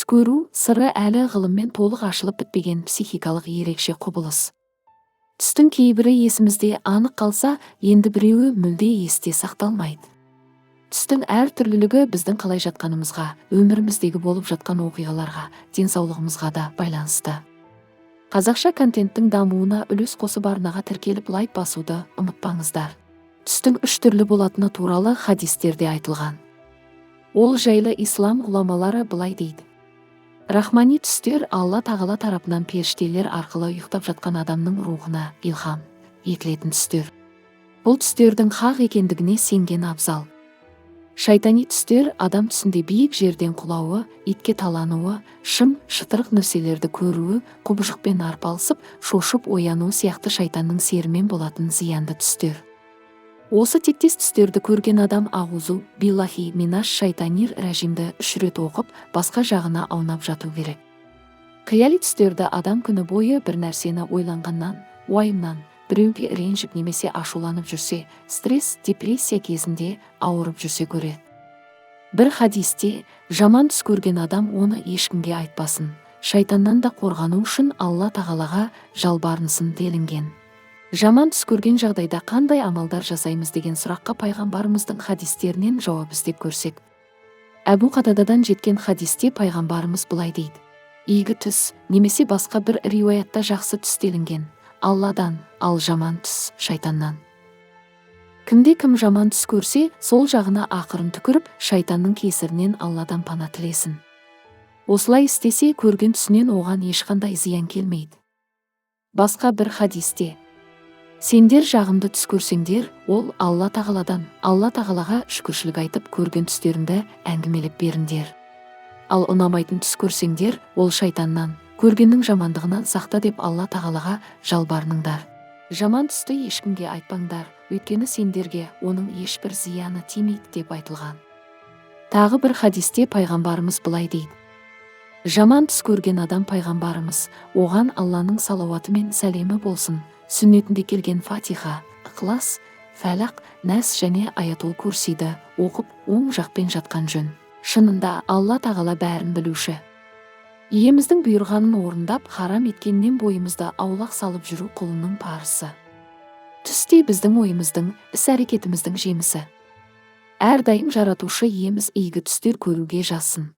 түс көру сыры әлі ғылыммен толық ашылып бітпеген психикалық ерекше құбылыс. Түстің кейбірі есімізде анық қалса, енді біреуі мүлде есте сақталмайды. Түстің әр түрлілігі біздің қалай жатқанымызға, өміріміздегі болып жатқан оқиғаларға, денсаулығымызға да байланысты. Қазақша контенттің дамуына үлес қосып арнаға тіркеліп лайк басуды ұмытпаңыздар. Түстің 3 түрлі болатыны туралы хадистерде айтылған. Ол жайлы ислам ғұламалары былай дейді. Рахмани түстер Алла тағала тарапынан періштелер арқылы ұйықтап жатқан адамның рухына илхам етілетін түстер. Бұл түстердің хақ екендігіне сенген абзал. Шайтани түстер адам түсінде биік жерден құлауы, итке талануы, шым, шытырық нәрселерді көруі, құбыжықпен арпалысып, шошып оянуы сияқты шайтанның серімен болатын зиянды түстер. Осы тектес түстерді көрген адам ағузу биллахи минаш шайтанир рәжимді 3 рет оқып, басқа жағына аунап жату керек. Қияли түстерді адам күні бойы бір нәрсені ойланғаннан, уайымнан, біреуге ренжіп немесе ашуланып жүрсе, стресс, депрессия кезінде ауырып жүрсе көреді. Бір хадисте, жаман түс көрген адам оны ешкімге айтпасын, шайтаннан да қорғану үшін Алла тағалаға жалбарынсын делінген. Жаман түс көрген жағдайда қандай амалдар жасаймыз деген сұраққа пайғамбарымыздың хадистерінен жауап іздеп көрсек. Әбу Қатададан жеткен хадисте пайғамбарымыз былай дейді. Игі түс, немесе басқа бір риуаятта жақсы түс делінген. Алладан, ал жаман түс шайтаннан. Кімде-кім жаман түс көрсе, сол жағына ақырын түкіріп, шайтанның кесірінен Алладан пана тілесін. Осылай істесе, көрген түсінен оған ешқандай зиян келмейді. Басқа бір хадисте. Сендер жағымды түс көрсеңдер, ол Алла тағаладан, Алла тағалаға шүкіршілік айтып, көрген түстеріңді әңгімелеп беріңдер. Ал ұнамайтын түс көрсеңдер, ол шайтаннан, көргеннің жамандығынан сақта деп Алла тағалаға жалбарыныңдар. Жаман түсті ешкімге айтпаңдар, өйткені сендерге оның ешбір зияны тимейді деп айтылған. Тағы бір хадисте пайғамбарымыз былай дейді. Жаман түс көрген адам пайғамбарымыз, оған Алланың салауаты мен сәлемі болсын, сүннетінде келген Фатиха, Иқлас, Фәлақ, Нәс және Аятул Курсиді оқып, оң жақпен жатқан жөн. Шынында Алла тағала бәрін білуші. Иеміздің бұйырғанын орындап, харам еткеннен бойымызда аулақ салып жүру құлының парысы. Түсте біздің ойымыздың, іс-әрекетіміздің жемісі. Әрдайым жаратушы иеміз игі түстер көруге жазсын.